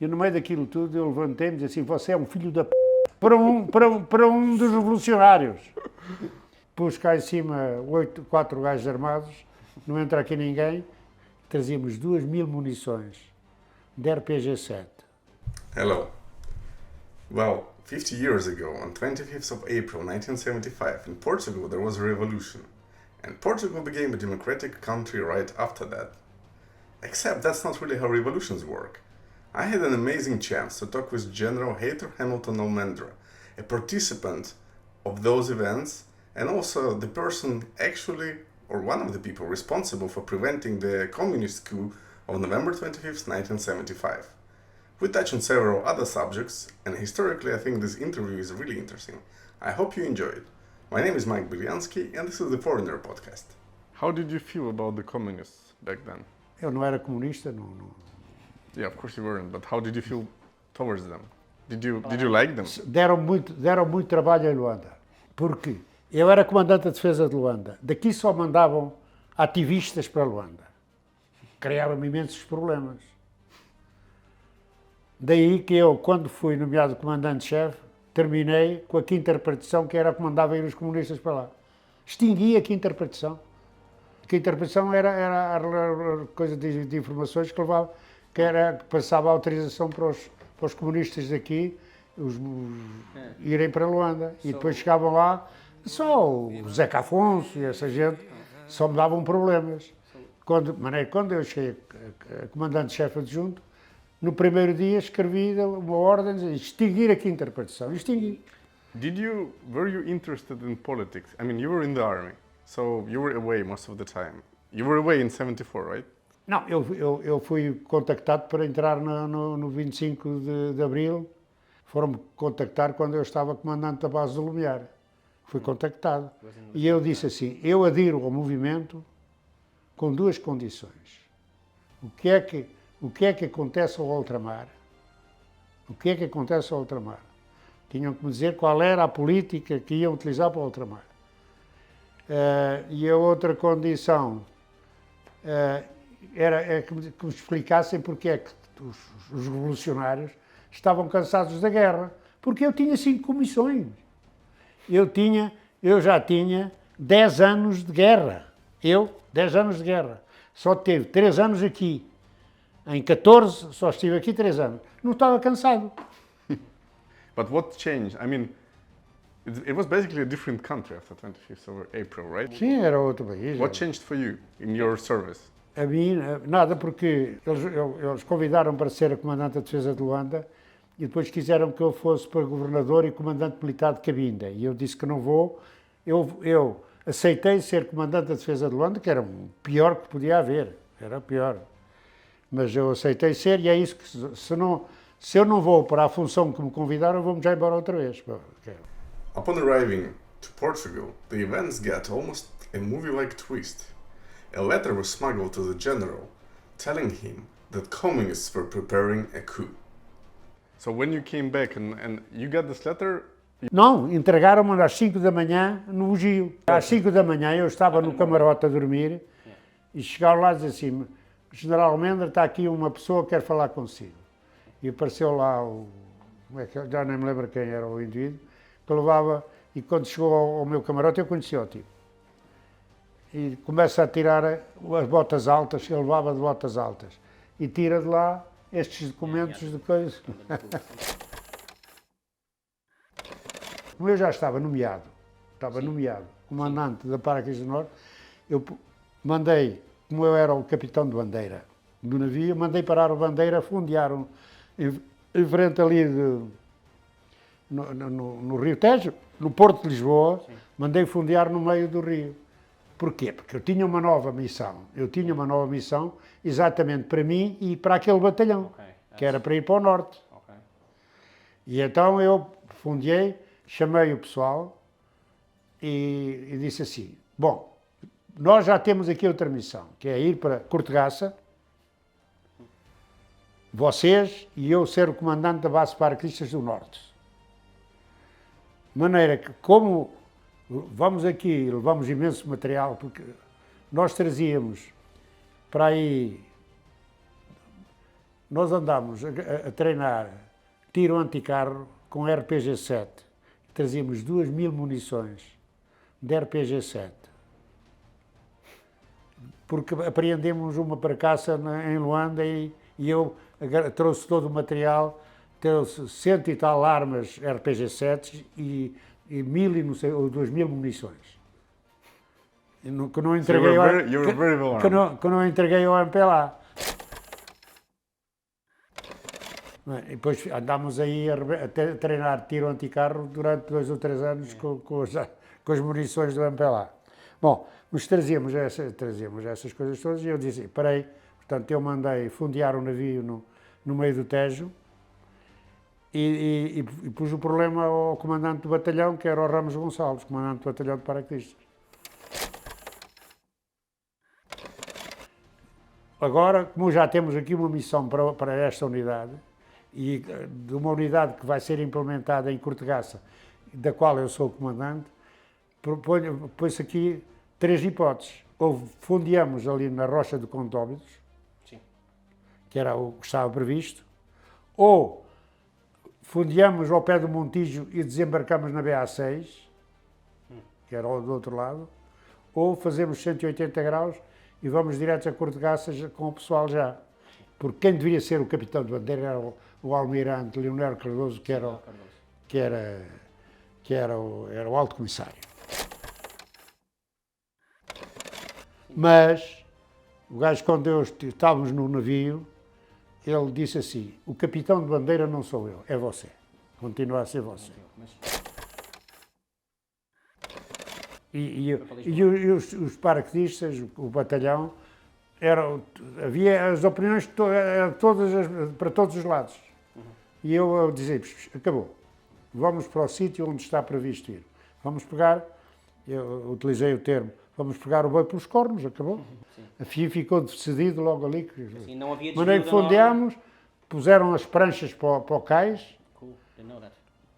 E no meio daquilo tudo eu levantei-me e disse assim, você é um filho da p... para um dos revolucionários. Pus cá em cima 4 gajos armados, não entra aqui ninguém, trazíamos 2.000 munições de RPG-7. Hello. Well, 50 years ago, on 25th of April 1975, in Portugal there was a revolution. And Portugal became a democratic country right after that. Except that's not really how revolutions work. I had an amazing chance to talk with General Heitor Hamilton Almendra, a participant of those events, and also the person actually, or one of the people responsible for preventing the communist coup of November 25th, 1975. We touch on several other subjects, and historically I think this interview is really interesting. I hope you enjoy it. My name is Mike Biliansky, and this is the Foreigner Podcast. How did you feel about the communists back then? Eu não era comunista, não. Yeah, of course you weren't, but how did you feel towards them? Did you like them? Deram muito trabalho em Luanda, porque eu era comandante da defesa de Luanda. Daqui só mandavam ativistas para Luanda. Criava-me imensos problemas. Daí que eu, quando fui nomeado comandante-chefe, terminei com a 5ª repartição, que era a que mandava ir os comunistas para lá. Extingui a 5ª repartição. A 5ª repartição era a coisa de informações que levava, que passava a autorização para os comunistas daqui irem para Luanda. E depois chegavam lá, só o Zeca Afonso e essa gente, só me davam problemas. Quando eu cheguei a comandante-chefe adjunto, no primeiro dia escrevi uma ordem de extinguir a 5ª repartição. Extingui. Were you interested in politics? I mean, you were in the army, so you were away most of the time. You were away in 74, right? Não, eu fui contactado para entrar no 25 de Abril. Foram-me contactar quando eu estava comandante da base do Lumiar. Fui contactado. E eu disse assim, eu adiro ao movimento com 2 condições. O que é que acontece ao ultramar? O que é que acontece ao ultramar? Tinham que me dizer qual era a política que iam utilizar para o ultramar. E a outra condição era que me explicassem porque é que os revolucionários estavam cansados da guerra. Porque eu tinha 5 comissões. Eu já tinha 10 anos de guerra. 10 anos de guerra. Só teve 3 anos aqui. Em 14, só estive aqui 3 anos. Não estava cansado. But what changed? I mean, it was basically a different country after 25th of April, right? Sim, era outro país. What changed for you in your service? A mim, nada, porque eles convidaram para ser a comandante da defesa de Luanda e depois quiseram que eu fosse para governador e comandante militar de Cabinda. E eu disse que não vou. Eu aceitei ser comandante da defesa de Luanda, que era o pior que podia haver. Era o pior. Mas eu aceitei ser e é isso que, se eu não vou para a função que me convidaram, eu vou-me já embora outra vez. Upon arriving to Portugal, the events get almost a movie-like twist. A letter was smuggled to the general, telling him that communists were preparing a coup. So when you came back and you got this letter... Não, entregaram-me às 5 da manhã no bugio. Às 5 da manhã eu estava no camarote a dormir e chegaram lá e disseram assim, General Almendra, está aqui uma pessoa que quer falar consigo. E apareceu lá já nem me lembro quem era o indivíduo, que levava, e quando chegou ao meu camarote eu conhecia o tipo. E começa a tirar as botas altas, ele levava de botas altas, e tira de lá estes documentos de coisas. Como eu já estava nomeado, comandante da Paraquis do Norte, eu mandei, como eu era o capitão de bandeira do navio, mandei parar a bandeira, fundearam em frente ali no Rio Tejo, no Porto de Lisboa, mandei fundear no meio do rio. Porquê? Porque eu tinha uma nova missão. Exatamente para mim e para aquele batalhão, que era para ir para o Norte. E então eu fundeei, chamei o pessoal e disse assim, bom, nós já temos aqui outra missão, que é ir para Cortegaça, vocês e eu ser o comandante da base paraquedistas do Norte. De maneira que, como vamos aqui, levamos imenso material, porque nós trazíamos para aí nós andámos a treinar tiro anticarro com RPG-7. Trazíamos 2000 munições de RPG-7. Porque apreendemos uma carcaça em Luanda e eu trouxe todo o material, trouxe 100 e tal armas RPG-7 e 1000 e não sei, ou 2000 munições. Que não entreguei que não entreguei ao MPLA. E depois andámos aí a treinar tiro anticarro durante 2 ou 3 anos com as munições do MPLA. Bom, mas trazíamos essas coisas todas e eu disse, parei, portanto eu mandei fundear um navio no meio do Tejo e pus o problema ao comandante do batalhão, que era o Ramos Gonçalves, comandante do batalhão de paraquedistas. Agora, como já temos aqui uma missão para esta unidade, e de uma unidade que vai ser implementada em Cortegaça, da qual eu sou o comandante, põe-se aqui 3 hipóteses. Ou fundeamos ali na Rocha de Contóbidos, que era o que estava previsto, ou fundeamos ao pé do Montijo e desembarcamos na BA6, que era do outro lado, ou fazemos 180 graus e vamos direto a Cortegaça com o pessoal já. Porque quem deveria ser o capitão de bandeira era o almirante Leonel Cardoso, que era o alto comissário. Mas o gajo, quando estávamos no navio, ele disse assim, o capitão de bandeira não sou eu, é você. Continua a ser você. E os paraquedistas, o batalhão, havia as opiniões para todos os lados. E eu dizia, acabou, vamos para o sítio onde está previsto ir. Vamos pegar, eu utilizei o termo, vamos pegar o boi pelos cornos, acabou. A FIA ficou decidido logo ali. Assim, não havia maneira que fondeámos, puseram as pranchas para o cais,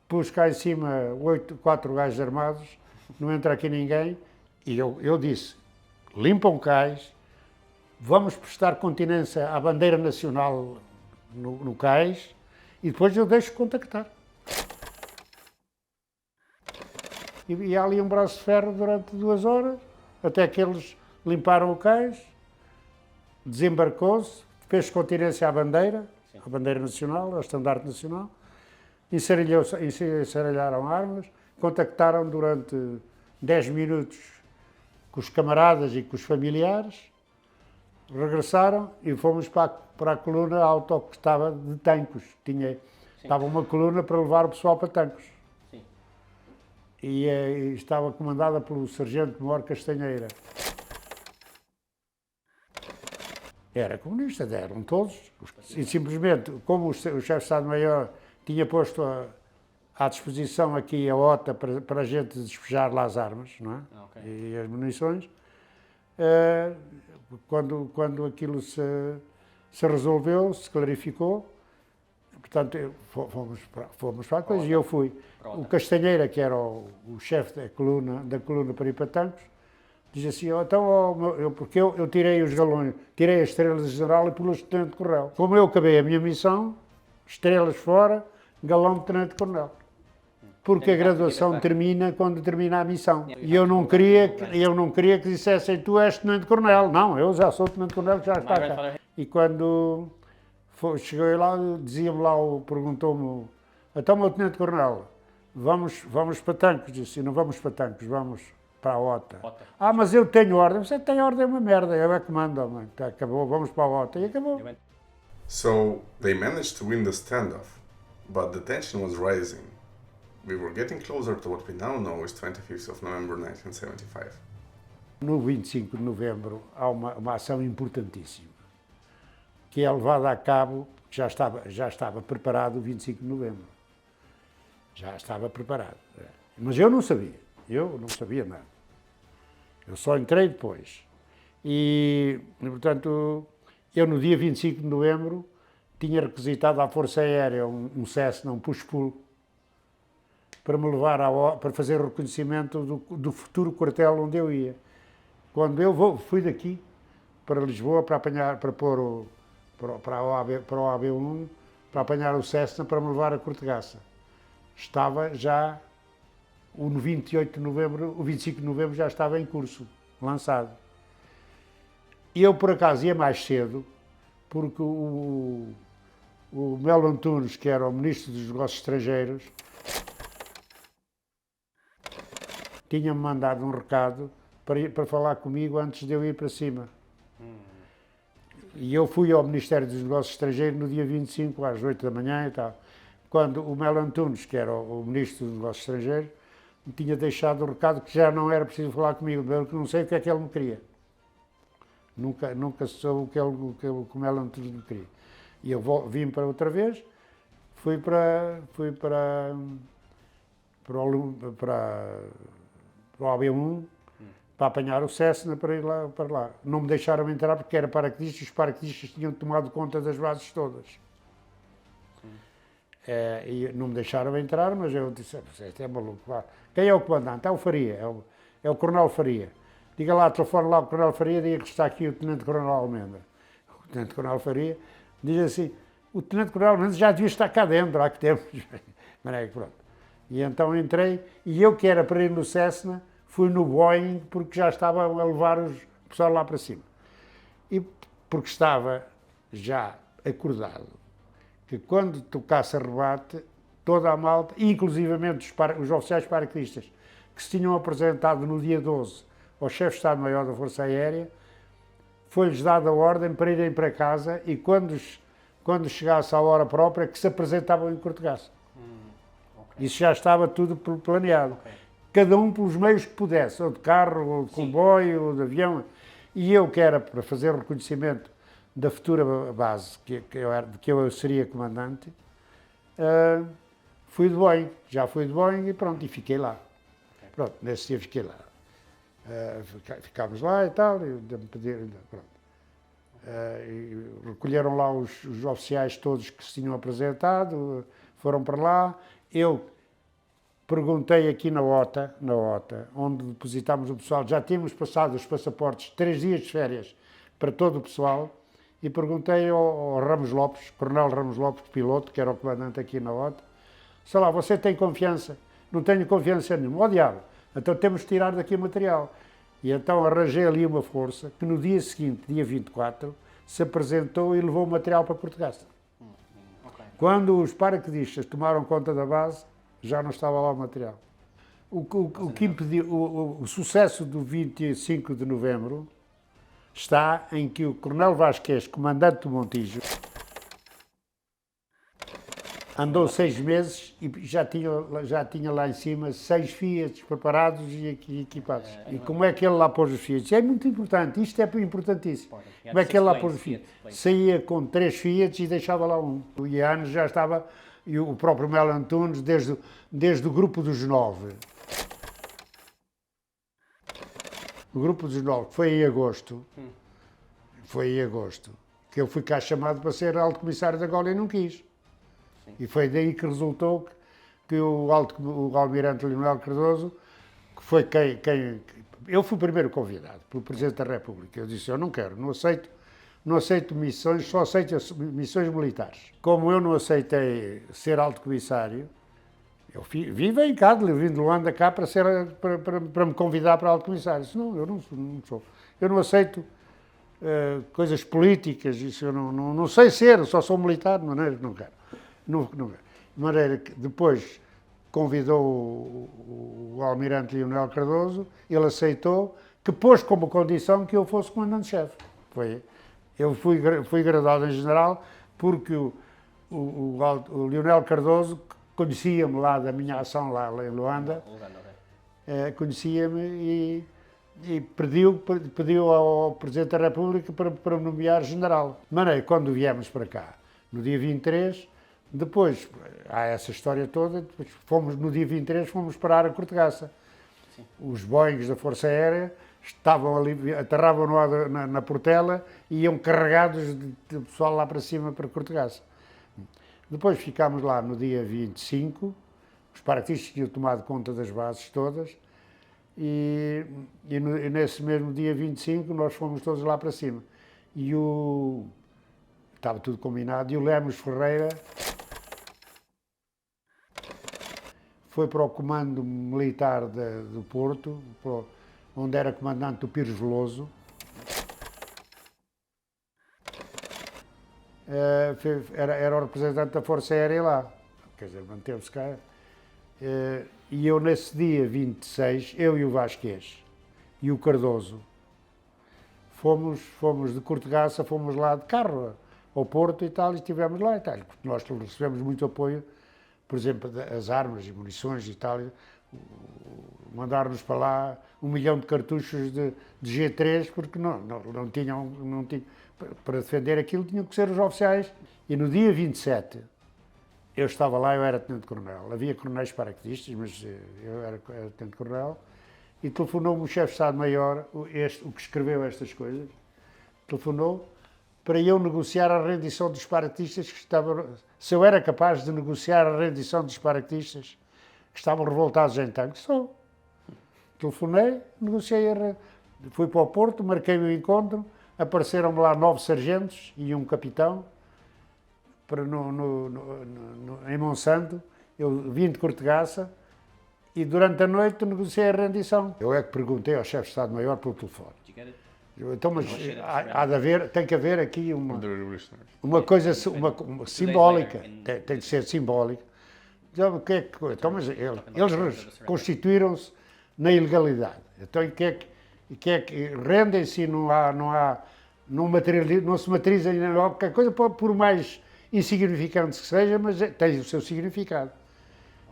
pus cá em cima 4 gajos armados, não entra aqui ninguém, e eu disse, limpam cais, vamos prestar continência à bandeira nacional no cais, e depois eu deixo contactar. E há ali um braço de ferro durante 2 horas, até que eles limparam o cais, desembarcou-se, fez continência à bandeira nacional, ao estandarte nacional, ensarilharam armas, contactaram durante 10 minutos com os camaradas e com os familiares, regressaram e fomos para a coluna auto que estava de Tancos. Estava uma coluna para levar o pessoal para Tancos. E estava comandada pelo sargento-mor Castanheira. Era comunista, eram todos. E simplesmente, como o chefe de Estado-Maior tinha posto à disposição aqui a OTA para a gente despejar lá as armas, não é? E as munições, quando aquilo se resolveu, se clarificou, portanto, fomos para a coisa e eu fui. O Castanheira, que era o chefe da coluna para ir para Tancos, diz assim, porque eu tirei os galões, tirei as estrelas de general e pus o tenente-coronel. Como eu acabei a minha missão, estrelas fora, galão de tenente-coronel. Porque a graduação termina quando termina a missão. E eu não queria que dissessem, tu és tenente-coronel. Não, eu já sou tenente-coronel, que já está cá. E quando cheguei lá, dizia-me lá, perguntou-me, então, meu tenente-coronel, vamos para Tancos? Disse, não vamos para Tancos, vamos para a OTA. Mas eu tenho ordem. Você tem ordem, é uma merda, eu é que mando. Tá, acabou, vamos para a OTA. E acabou. So, they managed to win the standoff, but the tension was rising. We were getting closer to what we now know is 25th of November 1975. No 25 de novembro há uma ação importantíssima, que é levada a cabo, já estava preparado o 25 de novembro. Já estava preparado. Mas eu não sabia nada. Eu só entrei depois. E, portanto, eu no dia 25 de novembro tinha requisitado à Força Aérea um Cessna, um push-pull, para me levar para fazer o reconhecimento do futuro quartel onde eu ia. Quando eu fui daqui para Lisboa para pôr para o AB1, para apanhar o Cessna para me levar a Cortegaça. Estava já, o 28 de novembro, o 25 de novembro já estava em curso, lançado. E eu, por acaso, ia mais cedo, porque o Melo Antunes, que era o Ministro dos Negócios Estrangeiros, tinha-me mandado um recado para falar comigo antes de eu ir para cima. E eu fui ao Ministério dos Negócios Estrangeiros no dia 25, às 8 da manhã e tal. Quando o Melo Antunes, que era o Ministro dos Negócios Estrangeiros, me tinha deixado o recado que já não era preciso falar comigo, que não sei o que é que ele me queria. Nunca soube o que o Melo Antunes me queria. E eu vim para outra vez, fui para o AB1, para apanhar o Cessna para ir lá para lá. Não me deixaram entrar porque era paraquedistas e os paraquedistas tinham tomado conta das bases todas. E não me deixaram entrar, mas eu disse, isto é maluco. Vá. Quem é o comandante? É o Faria, é o Coronel Faria. Diga lá, telefone lá o Coronel Faria, diga que está aqui o Tenente Coronel Almenda. O Tenente Coronel Faria diz assim, o Tenente Coronel Almenda já devia estar cá dentro, há que tempos. Mas é que pronto. E então entrei, e eu que era para ir no Cessna, fui no Boeing, porque já estava a levar o pessoal lá para cima. E porque estava já acordado que quando tocasse a rebate, toda a malta, inclusivamente os oficiais paraquedistas, que se tinham apresentado no dia 12 ao chefe de Estado-Maior da Força Aérea, foi-lhes dada a ordem para irem para casa e quando chegasse a hora própria, que se apresentavam em Cortegaça. Okay. Isso já estava tudo planeado. Okay. Cada um pelos meios que pudesse, ou de carro, ou de comboio, ou de avião. E eu, que era para fazer o reconhecimento da futura base, que eu seria comandante, fui de Boeing. Já fui de Boeing e pronto, e fiquei lá. Okay. Pronto, nesse dia fiquei lá. Ficámos lá e tal, e pronto. E recolheram lá os oficiais todos que se tinham apresentado, foram para lá. Eu perguntei aqui na OTA, onde depositámos o pessoal, já tínhamos passado os passaportes, 3 dias de férias para todo o pessoal, e perguntei ao Ramos Lopes, Coronel Ramos Lopes, piloto, que era o comandante aqui na OTA, sei lá, você tem confiança? Não tenho confiança nenhuma. Ó diabo, então temos de tirar daqui o material. E então arranjei ali uma força que no dia seguinte, dia 24, se apresentou e levou o material para Cortegaça. Okay. Quando os paraquedistas tomaram conta da base, já não estava lá o material. O que impediu o sucesso do 25 de novembro está em que o Coronel Vasquez, comandante do Montijo, andou 6 meses e já tinha lá em cima 6 Fiats preparados e equipados. E como é que ele lá pôs os Fiats? É muito importante, isto é importantíssimo. Como é que ele lá pôs os Fiats? Saía com 3 Fiats e deixava lá um. O Ianes já estava, e o próprio Melo Antunes, desde o grupo dos 9. O grupo dos 9 foi em agosto, que eu fui cá chamado para ser alto comissário da Angola e não quis. Sim. E foi daí que resultou que o almirante Leonel Cardoso, que foi quem... Eu fui o primeiro convidado pelo Presidente da República. Eu disse, eu não quero, não aceito missões, só aceito missões militares. Como eu não aceitei ser alto comissário, eu vim cá, vim de Luanda cá para me convidar para alto comissário. Disse, não, eu não sou. Eu não aceito coisas políticas, isso eu não sei ser, só sou militar, de maneira que não quero. De maneira que depois convidou o almirante Leonel Cardoso, ele aceitou, que pôs como condição que eu fosse comandante-chefe. Eu fui graduado em general porque o Leonel Cardoso conhecia-me lá da minha ação lá em Luanda, conhecia-me e pediu ao Presidente da República para me nomear general. De maneira que quando viemos para cá, no dia 23, depois, há essa história toda, depois no dia 23 fomos parar a Cortegaça. Sim. Os Boeings da Força Aérea estavam ali, aterravam na Portela e iam carregados de pessoal lá para cima para Cortegaça. Depois ficámos lá no dia 25, os paraquedistas tinham tomado conta das bases todas e nesse mesmo dia 25 nós fomos todos lá para cima. E estava tudo combinado, e o Lemos Ferreira foi para o comando militar do Porto, onde era comandante do Pires Veloso. Era o representante da Força Aérea lá, quer dizer, manteve-se cá. E eu, nesse dia 26, eu e o Vasquez e o Cardoso, fomos de Cortegaça, fomos lá de carro ao Porto e tal, e estivemos lá e tal. Nós recebemos muito apoio, por exemplo, as armas e munições e tal. Mandaram-nos para lá 1 milhão de cartuchos de G3, porque não tinham, para defender aquilo tinham que ser os oficiais. E no dia 27, eu estava lá, eu era tenente-coronel. Havia coronéis paraquedistas, mas eu era tenente-coronel. E telefonou-me o chefe de Estado-Maior, o que escreveu estas coisas, telefonou para eu negociar a rendição dos paraquedistas que estavam... Se eu era capaz de negociar a rendição dos paraquedistas que estavam revoltados em tanques, sou. Telefonei, negociei, fui para o Porto, marquei o encontro, apareceram-me lá 9 sargentos e um capitão em Monsanto. Eu vim de Cortegaça e durante a noite negociei a rendição. Eu é que perguntei ao chefe de Estado-Maior pelo telefone. Então, mas tem que haver aqui uma coisa simbólica, tem de ser simbólica. Então, mas eles constituíram-se na ilegalidade. Então, rendem-se e não se materializam em qualquer coisa, por mais insignificante que seja, mas tem o seu significado.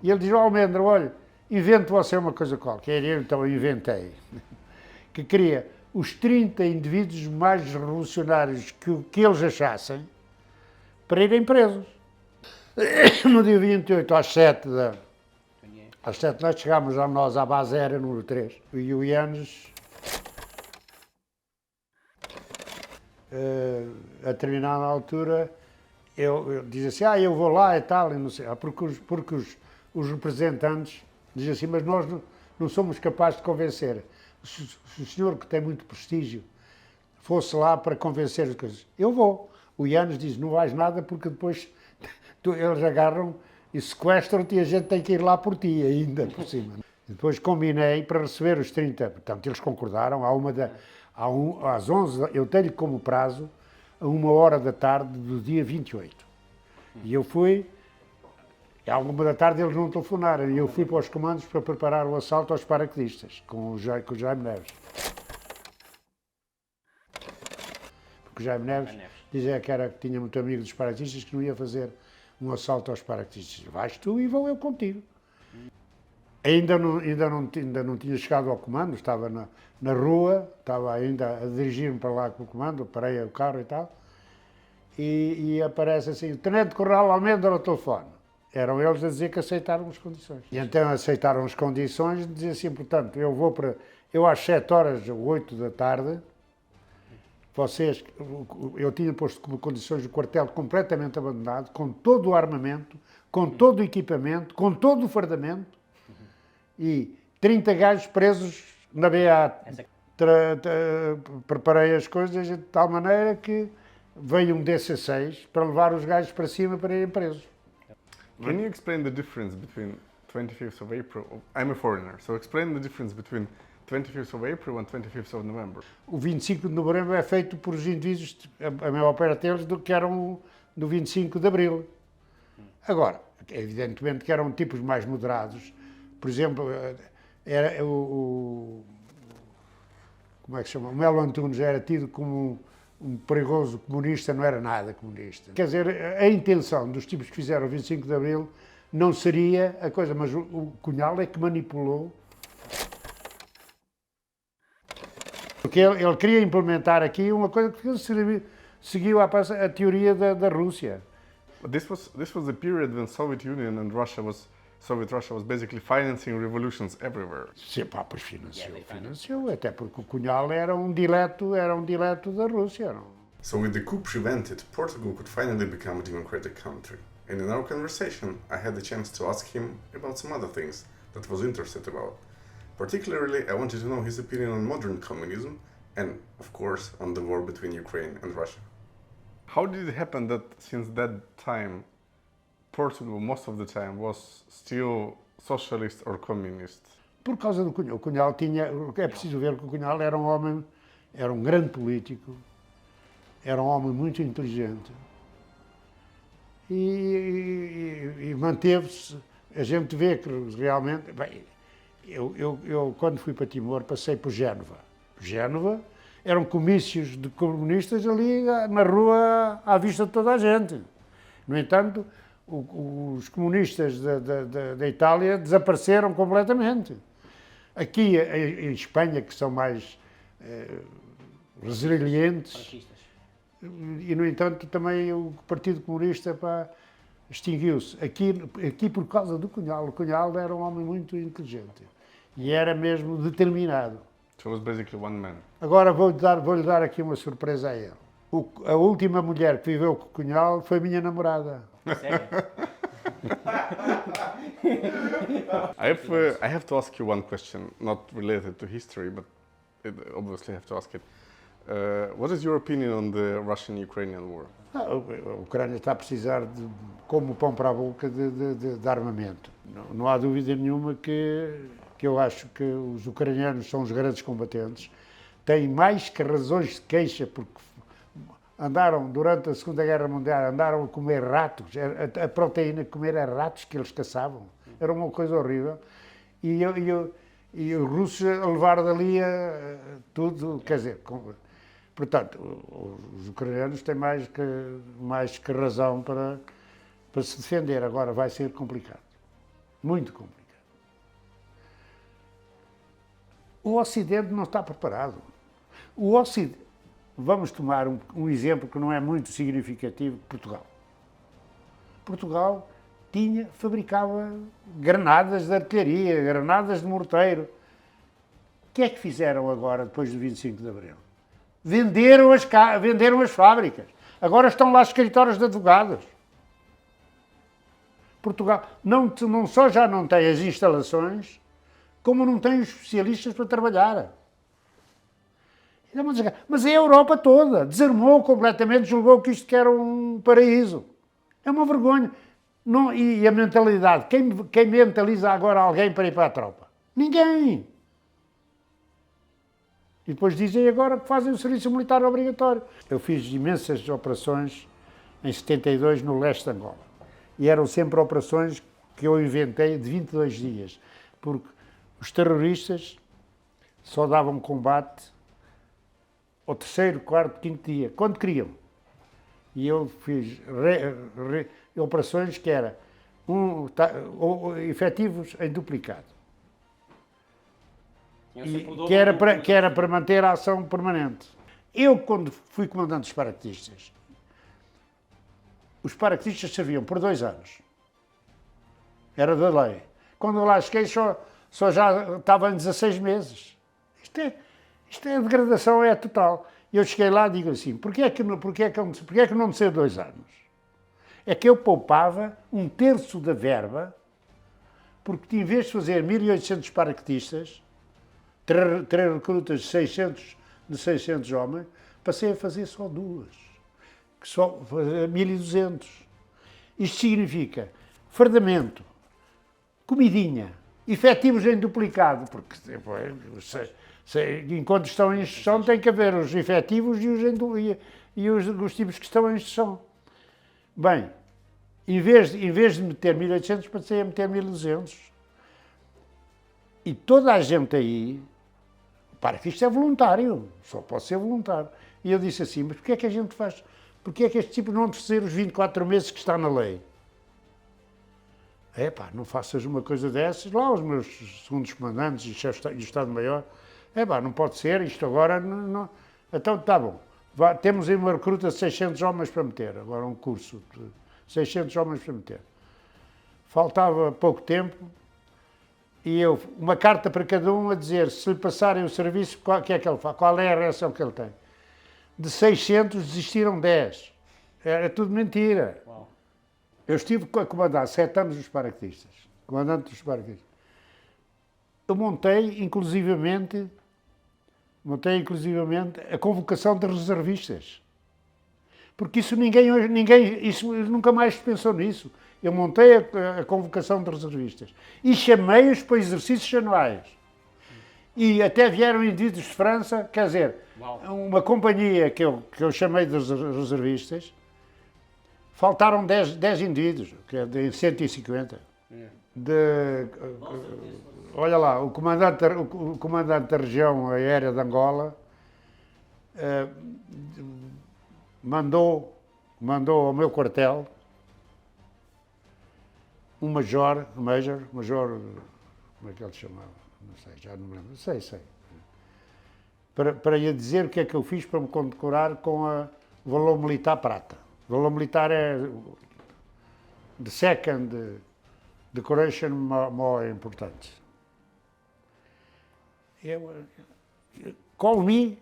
E ele diz: Almendra, olha, invente você uma coisa qualquer. E eu então inventei, que queria os 30 indivíduos mais revolucionários que eles achassem para irem presos. No dia 28, às 7 nós chegámos à base aérea número 3. E o Ianes, a determinada altura, eu dizia assim: eu vou lá e tal, e não sei, porque os representantes diziam assim: mas nós não somos capazes de convencer. Se o senhor, que tem muito prestígio, fosse lá para convencer as coisas, eu vou. O Ianes diz: não vais nada, porque depois eles agarram e sequestram-te e a gente tem que ir lá por ti, ainda por cima. Depois combinei para receber os 30, portanto eles concordaram, às 11, eu tenho como prazo, a 1h da tarde do dia 28. E eu fui, à 1h eles não telefonaram, e eu fui para os comandos para preparar o assalto aos paraquedistas, com o Jaime Neves. Porque o Jaime Neves dizia que tinha muito amigo dos paraquedistas, que não ia fazer um assalto aos paraquedistas. Vais tu e vou eu contigo. Ainda não tinha chegado ao comando, estava na rua, estava ainda a dirigir-me para lá com o comando, parei o carro e tal, e aparece assim: o tenente-coronel Almendra ao telefone. Eram eles a dizer que aceitaram as condições. E então aceitaram as condições, de dizer assim: portanto, eu às 7h ou 8 da tarde, eu tinha posto como condições o quartel completamente abandonado, com todo o armamento, com todo o equipamento, com todo o fardamento, e 30 gajos presos na BA. Preparei as coisas de tal maneira que veio um DC-6 para levar os gajos para cima para irem presos. Can you explain the difference between 25th of April? I'm a foreigner, so explain the difference between 25th of April and 25th of November. O 25 de novembro é feito por os indivíduos, a maior parte deles, que eram do 25 de Abril. Agora, evidentemente que eram tipos mais moderados. Por exemplo, era como é que se chama? O Melo Antunes era tido como um perigoso comunista, não era nada comunista. Quer dizer, a intenção dos tipos que fizeram o 25 de Abril não seria a coisa, mas o Cunhal é que manipulou. Porque ele queria implementar aqui uma coisa que seguiu a teoria da Rússia. This was the period when Soviet Union and Soviet Russia was basically financing revolutions everywhere. Sim, pois financiou, até porque o Cunhal era um dileto da Rússia. Não? So with the coup prevented, Portugal could finally become a democratic country. And in our conversation, I had the chance to ask him about some other things that I was interested about. Particularly, I wanted to know his opinion on modern communism and, of course, on the war between Ukraine and Russia. How did it happen that since that time, Portugal, most of the time, was still socialist or communist? Por causa do Cunhal. O Cunhal tinha, é preciso ver que o Cunhal era um homem, era um grande político, era um homem muito inteligente e manteve-se. A gente vê que realmente, bem, eu quando fui para Timor passei por Génova. Génova eram comícios de comunistas ali na rua à vista de toda a gente. No entanto, os comunistas da Itália desapareceram completamente. Aqui em Espanha, que são mais resilientes, e no entanto também o Partido Comunista extinguiu-se. Aqui por causa do Cunhal. O Cunhal era um homem muito inteligente e era mesmo determinado. So it was basically one man. Agora vou-lhe dar aqui uma surpresa a ele. A última mulher que viveu com o Cunhal foi minha namorada. Sério? I have to ask you one question, not related to history, but obviously I have to ask it. What is your opinion on the Russian-Ukrainian war? A Ucrânia está a precisar, como pão para a boca, de armamento. Não há dúvida nenhuma que eu acho que os ucranianos são os grandes combatentes. Têm mais que razões de queixa, porque andaram, durante a Segunda Guerra Mundial, andaram a comer ratos. A proteína que comer era ratos que eles caçavam. Era uma coisa horrível. E os russos a levar dali tudo, quer dizer... Portanto, os ucranianos têm mais que razão para se defender. Agora vai ser complicado. Muito complicado. O Ocidente não está preparado. O Ocidente... Vamos tomar um exemplo que não é muito significativo, Portugal. Portugal fabricava granadas de artilharia, granadas de morteiro. O que é que fizeram agora, depois do 25 de Abril? Venderam as fábricas. Agora estão lá escritórios de advogados. Portugal não só já não tem as instalações, como não tem os especialistas para trabalhar. Mas é a Europa toda. Desarmou completamente, julgou que isto era um paraíso. É uma vergonha. E a mentalidade? Quem mentaliza agora alguém para ir para a tropa? Ninguém. E depois dizem agora que fazem o serviço militar obrigatório. Eu fiz imensas operações em 72 no leste de Angola. E eram sempre operações que eu inventei de 22 dias. Porque os terroristas só davam combate ao terceiro, quarto, quinto dia, quando queriam. E eu fiz operações que eram efetivos em duplicado. Que era para manter a ação permanente. Eu, quando fui comandante dos paraquedistas, os paraquedistas serviam por 2 anos. Era da lei. Quando eu lá cheguei, só já estava em 16 meses. Isto é a degradação, é total. E eu cheguei lá e digo assim, porquê é que não me saiu 2 anos? É que eu poupava 1/3 da verba, porque em vez de fazer 1.800 paraquedistas, 3 recrutas de 600 homens, passei a fazer só 2, que só 1.200. Isto significa fardamento, comidinha, efetivos em duplicado, porque enquanto estão em instrução tem que haver os efetivos e os tipos que estão em instrução. Bem, em vez de meter 1.800, passei a meter 1.200. E toda a gente aí, para que isto é voluntário, só pode ser voluntário. E eu disse assim, mas porquê é que a gente faz, porquê é que este tipo não precisa os 24 meses que está na lei? Não faças uma coisa dessas, lá os meus segundos comandantes e chefes de Estado-Maior, não pode ser, isto agora não. Então está bom, temos aí uma recruta de 600 homens para meter, agora um curso de 600 homens para meter. Faltava pouco tempo e uma carta para cada um a dizer se lhe passarem o serviço, o que é que ele faz, qual é a reação que ele tem. De 600 desistiram 10. Era tudo mentira. Uau. Eu estive a comandar 7 anos dos paraquedistas, comandante dos paraquedistas. Eu montei inclusivamente a convocação de reservistas. Porque isso isso nunca mais se pensou nisso. Eu montei a convocação de reservistas e chamei-os para exercícios anuais. E até vieram indivíduos de França, quer dizer, uma companhia que eu chamei de reservistas, faltaram 10 indivíduos, que é de 150. Olha lá, o comandante da região aérea de Angola mandou ao meu quartel um major, como é que ele se chamava? Não sei, já não me lembro. Sei. Para lhe dizer o que é que eu fiz para me condecorar com o valor militar prata. O valor militar é the second decoration more importante. Call me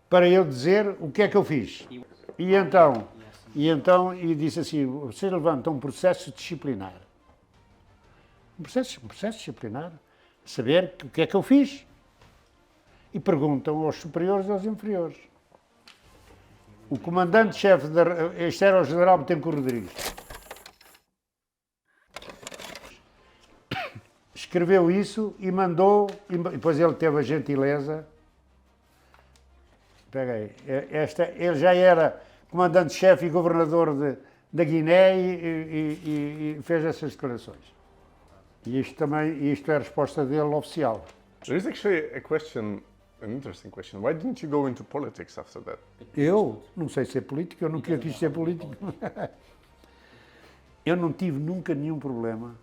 para eu dizer o que é que eu fiz. E disse assim, você levanta um processo disciplinar. Um processo disciplinar, saber o que é que eu fiz. E perguntam aos superiores e aos inferiores. O comandante-chefe, este era o general Betancourt Rodrigues, escreveu isso e mandou, e depois ele teve a gentileza, ele já era comandante-chefe e governador da Guiné e fez essas declarações. E isto é a resposta dele oficial. There is actually an interesting question. Why didn't you go into politics after that? Eu não sei ser político, eu nunca quis ser político. Eu não tive nunca nenhum problema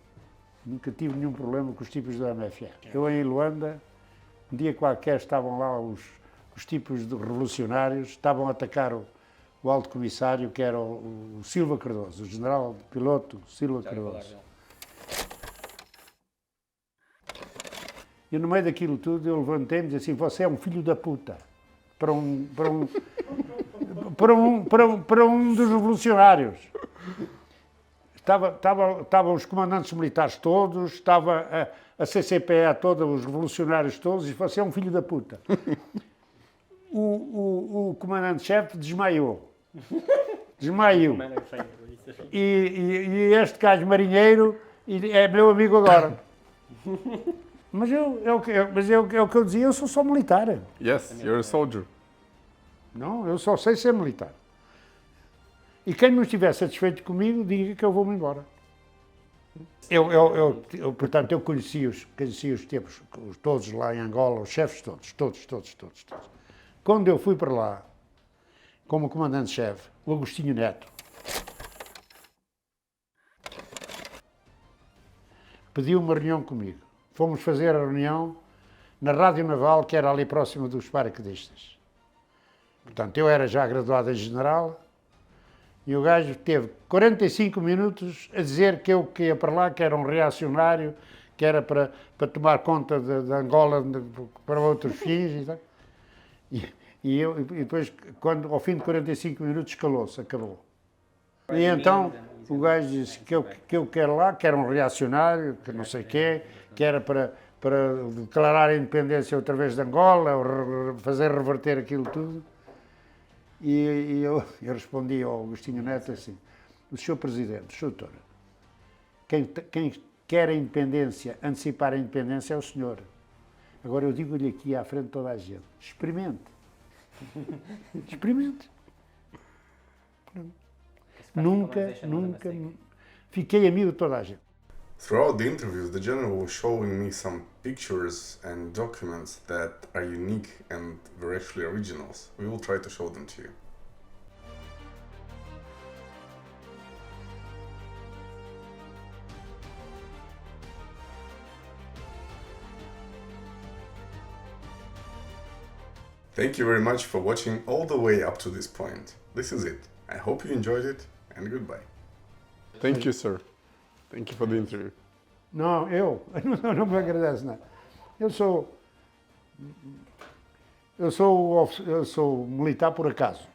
com os tipos da MFA. Eu em Luanda, um dia qualquer estavam lá os tipos de revolucionários, estavam a atacar o alto comissário, que era o Silva Cardoso, o general piloto Silva Cardoso. E no meio daquilo tudo eu levantei-me e disse assim, você é um filho da puta, para um dos revolucionários. Estavam os comandantes militares todos, estava a CCPE toda, os revolucionários todos, e você é um filho da puta. O comandante-chefe desmaiou. E este gajo marinheiro é meu amigo agora. Mas é o que eu dizia, eu sou só militar. Yes, you're a soldier. Não, eu só sei ser militar. E quem não estiver satisfeito comigo, diga que eu vou-me embora. Portanto, eu conheci os tipos, todos lá em Angola, os chefes todos. Quando eu fui para lá, como comandante-chefe, o Agostinho Neto pediu uma reunião comigo. Fomos fazer a reunião na Rádio Naval, que era ali próximo dos paraquedistas. Portanto, eu era já graduado em general e o gajo teve 45 minutos a dizer que eu que ia para lá, que era um reacionário, que era para tomar conta de Angola para outros fins e tal. E depois, ao fim de 45 minutos, calou-se, acabou. E então o gajo disse que eu quero lá, que era um reacionário, que não sei o quê, que era para declarar a independência outra vez de Angola, fazer reverter aquilo tudo. E eu respondi ao Agostinho Neto assim, o Sr. Presidente, Sr. Doutor, quem quer a independência, antecipar a independência é o senhor. Agora eu digo-lhe aqui à frente de toda a gente, experimente. Experimente. Nunca, fiquei amigo de toda a gente. Throughout the interviews, the general was showing me some pictures and documents that are unique and were actually originals. We will try to show them to you. Thank you very much for watching all the way up to this point. This is it. I hope you enjoyed it, and goodbye. Thank you, sir. Thank you for the interview. Não, não me agradece nada. Eu sou militar por acaso.